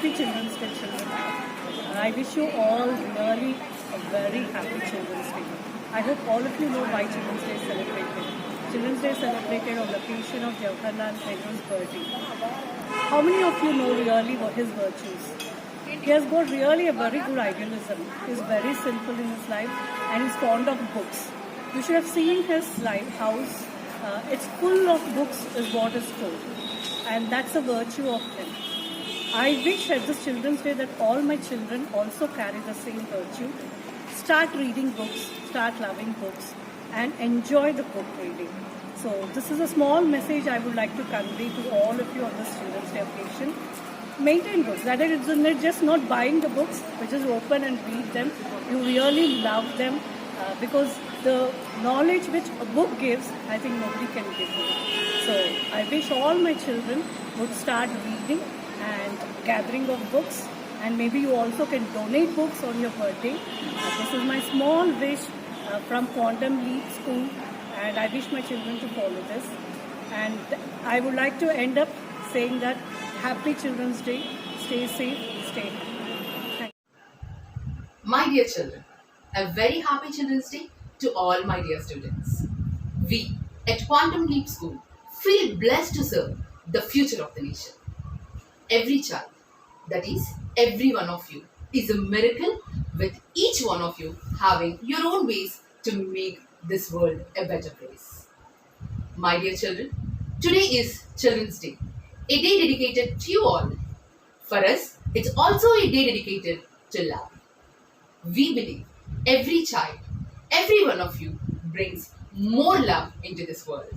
happy Children's Day, children. I wish you all really a very happy Children's Day. I hope all of you know why Children's Day is celebrated. Children's Day is celebrated on the occasion of Jawaharlal Nehru's birthday. How many of you know really what his virtues? He has got really a very good idealism. He's very simple in his life and he's fond of books. You should have seen his house. It's full of books is what is told. And that's a virtue of him. I wish at this Children's Day that all my children also carry the same virtue. Start reading books, start loving books, and enjoy the book reading. So this is a small message I would like to convey to all of you on this Children's Day occasion. Maintain books. That is, it's just not buying the books, but just open and read them. You really love them because the knowledge which a book gives, I think nobody can give you. So I wish all my children would start reading and gathering of books, and maybe you also can donate books on your birthday. This is my small wish from Quantum Leap School, and I wish my children to follow this. And I would like to end up saying that Happy Children's Day, stay safe, stay happy. My dear children, a very happy Children's Day to all my dear students. We at Quantum Leap School feel blessed to serve the future of the nation. Every child, that is, every one of you, is a miracle, with each one of you having your own ways to make this world a better place. My dear children, today is Children's Day, a day dedicated to you all. For us, it's also a day dedicated to love. We believe every child, every one of you brings more love into this world.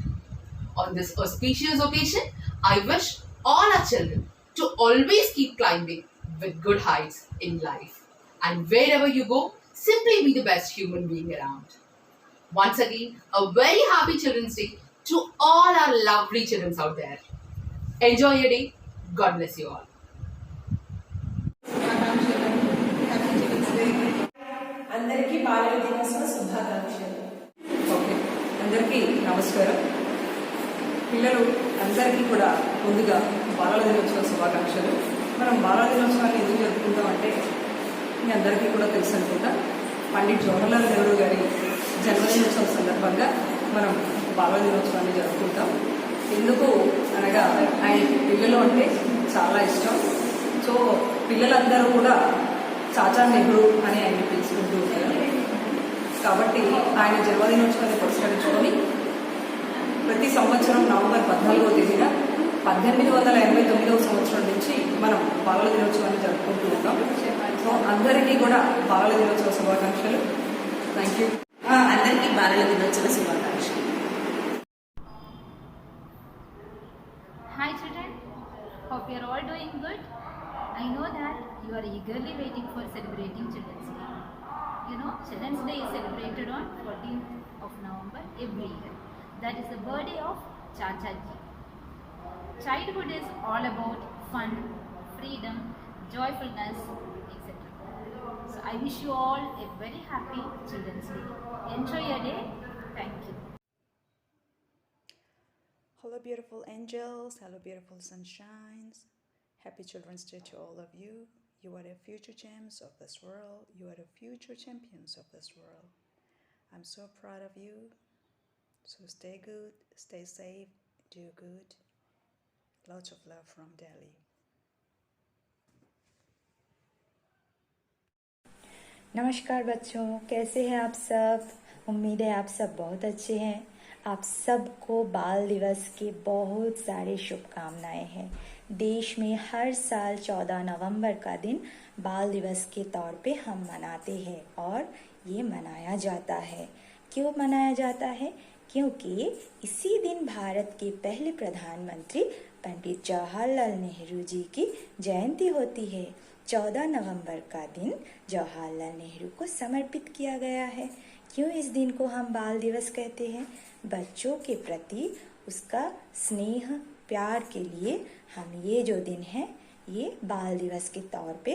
On this auspicious occasion, I wish all our children to always keep climbing with good heights in life. And wherever you go, simply be the best human being around. Once again, a very happy Children's Day to all our lovely children out there. Enjoy your day. God bless you all. అందరికీ బాలల దినోత్సవ శుభాకాంక్షలు. Okay, అందరికీ నమస్కారం. పిల్లలు అందరికీ కూడా ముందుగా బాలల దినోత్సవ శుభాకాంక్షలు. మనం బాలల దినోత్సవాన్ని ఎందుకు జరుపుకుంటాం అంటే మీ అందరికీ కూడా తెలుసు అనుకుంటా, పండిట్ జవహర్లాల్ నెహ్రూ గారి జన్మదినోత్సవం సందర్భంగా మనం బాలల దినోత్సవాన్ని జరుపుకుంటాం. ఎందుకు అనగా ఆయన పిల్లలు అంటే చాలా ఇష్టం. సో పిల్లలందరూ కూడా చాచా నెహ్రూ అని ఆయన పిలుచుకుంటూ ఉంటారు. కాబట్టి ఆయన జన్మదినోత్సవాన్ని పురస్కరించుకొని ప్రతి సంవత్సరం నవంబర్ 14వ తేదీన 1889వ సంవత్సరం నుంచి మనం బాలల దినోత్సవాన్ని జరుపుకుంటూ ఉంటాం. సో అందరికీ కూడా బాలల దినోత్సవ శుభాకాంక్షలు. Thank you. అందరికీ బాలల దినోత్సవ శుభాకాంక్షలు. Hi children, hope you are all doing good. I know that you are eagerly waiting for celebrating Children's Day. You know, Children's Day is celebrated on 14th of November every year. That is the birthday of Chachaji. Childhood is all about fun, freedom, joyfulness, etc. So I wish you all a very happy Children's Day. Enjoy your day. Thank you. Hello beautiful angels, hello beautiful sunshines. Happy Children's Day to all of you. You are the future gems of this world. You are the future champions of this world. I'm so proud of you. So stay good, stay safe, do good. Lots of love from Delhi. नमस्कार बच्चों, कैसे हैं आप सब? उम्मीद है आप सब बहुत अच्छे हैं। आप सबको बाल दिवस की बहुत सारी शुभकामनाएं हैं। देश में हर साल 14 नवंबर का दिन बाल दिवस के तौर पे हम मनाते हैं और ये मनाया जाता है। क्यों मनाया जाता है? क्योंकि इसी दिन भारत के पहले प्रधानमंत्री पंडित जवाहरलाल नेहरू जी की जयंती होती है। 14 नवंबर का दिन जवाहरलाल नेहरू को समर्पित किया गया है। क्यों इस दिन को हम बाल दिवस कहते हैं? बच्चों के प्रति उसका स्नेह प्यार के लिए हम ये जो दिन है ये बाल दिवस के तौर पे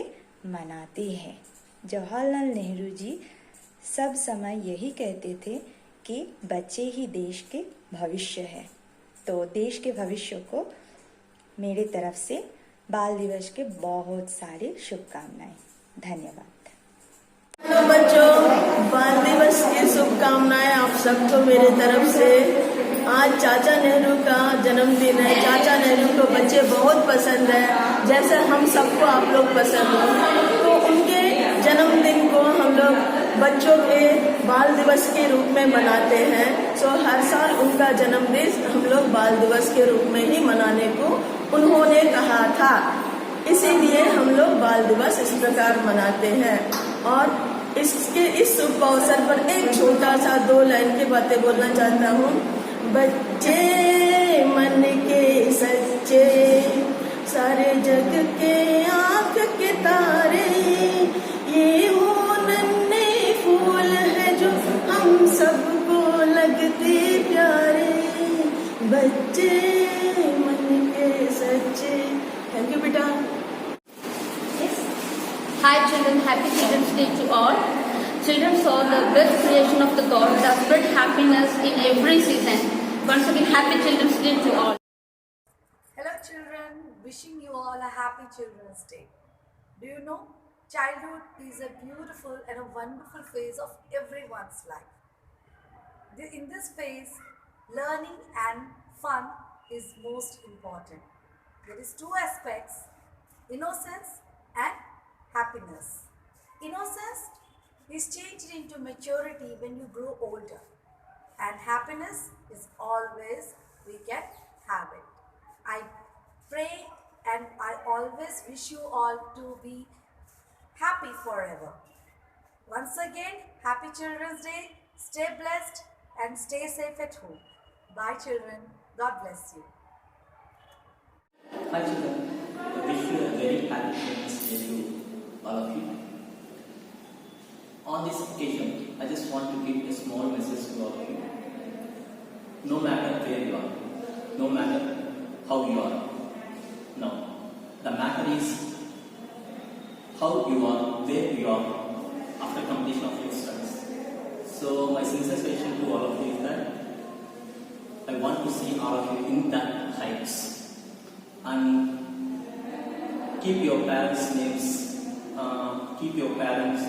मनाते हैं। जवाहरलाल नेहरू जी सब समय यही कहते थे कि बच्चे ही देश के भविष्य है। तो देश के भविष्य को मेरे तरफ से बाल दिवस के बहुत सारी शुभकामनाएं। धन्यवाद। हेलो बच्चों, बाल दिवस की शुभकामनाएं आप सबको मेरे तरफ से। आज चाचा नेहरू का जन्मदिन है। चाचा नेहरू को बच्चे बहुत पसंद है, जैसे हम सबको आप लोग पसंद हो। तो उनके जन्मदिन को हम लोग बच्चों के बाल दिवस के रूप में मनाते हैं। सो हर साल उनका जन्मदिन हम लोग बाल दिवस के रूप में ही मनाने को उन्होंने कहा था, इसीलिए हम लोग बाल दिवस इस प्रकार मनाते हैं। और इस शुभ अवसर पर एक छोटा सा 2 लाइन की बातें बोलना चाहता हूँ। बच्चे मन के सच्चे, सारे जग के आँख के तारे, ये वो नन्हे फूल है जो हम सबको लगते प्यारे। बच्चे मन के सच्चे। थैंक यू बेटा। Hi children, happy Children's Day to all. Children saw the best creation of the God that spread happiness in every season. Once again, happy Children's Day to all. Hello children, wishing you all a happy Children's Day. Do you know, childhood is a beautiful and a wonderful phase of everyone's life. In this phase, learning and fun is most important. There is 2 aspects, innocence and happiness. Innocence is changed into maturity when you grow older, and happiness is always we can have it. I pray and I always wish you all to be happy forever. Once again, happy Children's Day. Stay blessed and stay safe at home. Bye children. God bless you. Hi children, I wish you a very happy Children's Day to all of you. On this occasion, I just want to give a small message to all of you. No matter where you are, no matter how you are, no. The matter is how you are, where you are after completion of your studies. So my sincere suggestion to all of you is that I want to see all of you in that heights and keep your parents' names, keep your parents'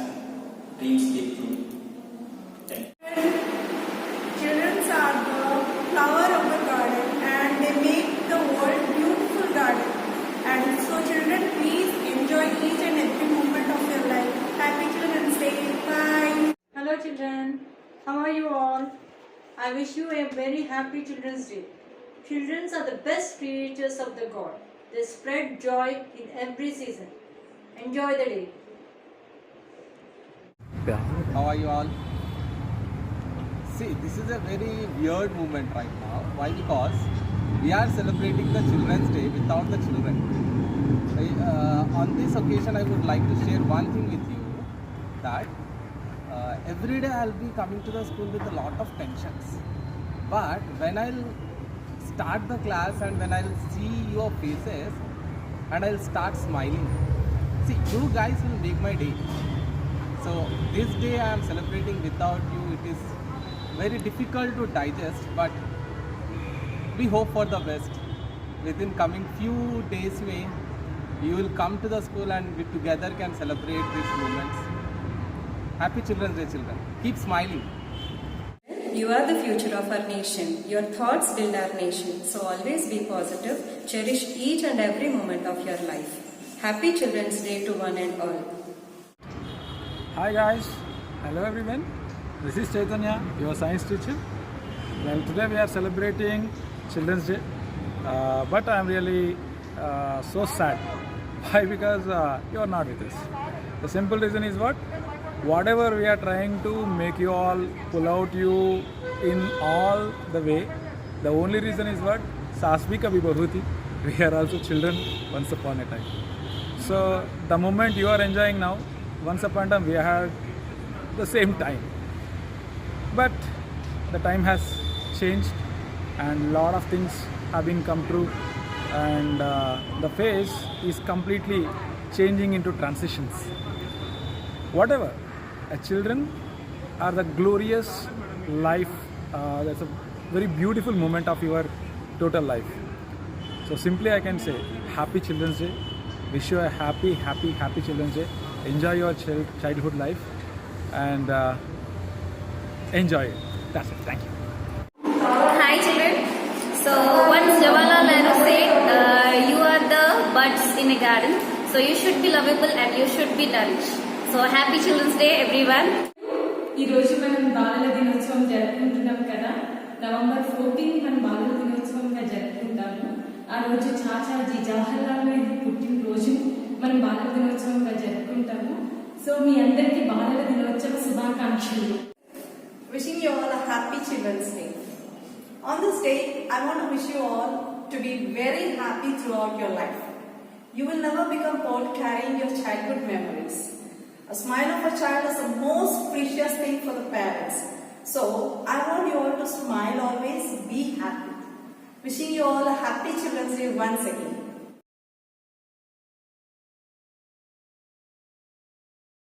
dreams live true. Thank you. Children are the flower of the garden and they make the world beautiful garden. And so children, please enjoy each and every moment of your life. Happy Children's Day. Bye. Hello children, how are you all? I wish you a very happy Children's Day. Children are the best creatures of the God. They spread joy in every season. Enjoy the day. How are you all? See, this is a very weird moment right now. Why? Because we are celebrating the Children's Day without the children. On this occasion, I would like to share one thing with you, that every day I'll be coming to the school with a lot of tensions. But when I'll start the class and when I'll see your faces and I'll start smiling, see, you guys will make my day. So this day I am celebrating without you. It is very difficult to digest, but we hope for the best. Within coming few days you will come to the school and we together can celebrate these moments. Happy Children's Day, children. Keep smiling. You are the future of our nation. Your thoughts build our nation. So always be positive. Cherish each and every moment of your life. Happy Children's Day to one and all. Hi guys. Hello everyone. This is Chaitanya, your science teacher. Well, today we are celebrating Children's Day. But I am really so sad. Why? Because you are not with us. The simple reason is what? Whatever we are trying to make you all pull out you in all the way, the only reason is what? Saas bhi kabhi bahu thi. We are also children once upon a time. So the moment you are enjoying now, once upon a time we had the same time. But the time has changed and lot of things have been come true, and the phase is completely changing into transitions. Whatever, children are the glorious life. That's a very beautiful moment of your total life. So simply I can say, Happy Children's Day. Wish you a happy Children's Day. Enjoy your childhood life and enjoy it. That's it. Thank you. Hi children. So once Jawaharlal Nehru said, you are the buds in a garden. So you should be lovable and you should be nourished. So happy Children's Day everyone. ఈ రోజు మనం బాలల దినోత్సవం జరుపుకుంటున్నాం కదా. November 14 మనం బాలల దినోత్సవంగా జరుపుకుంటాము. ఆ రోజు చాచాజీ జవహర్లాల్ నెహ్రూ పుట్టినరోజు మనం బాలల దినోత్సవంగా జరుపుకుంటాము. సో మీ అందరికీ బాలల దినోత్సవ శుభాకాంక్షలు. Wishing you all a happy Children's Day. On this day, I want to wish you all to be very happy throughout your life. You will never become bored carrying your childhood memories. A smile of a child is the most precious thing for the parents. So, I want you all to smile always, be happy. Wishing you all a happy Children's Day once again.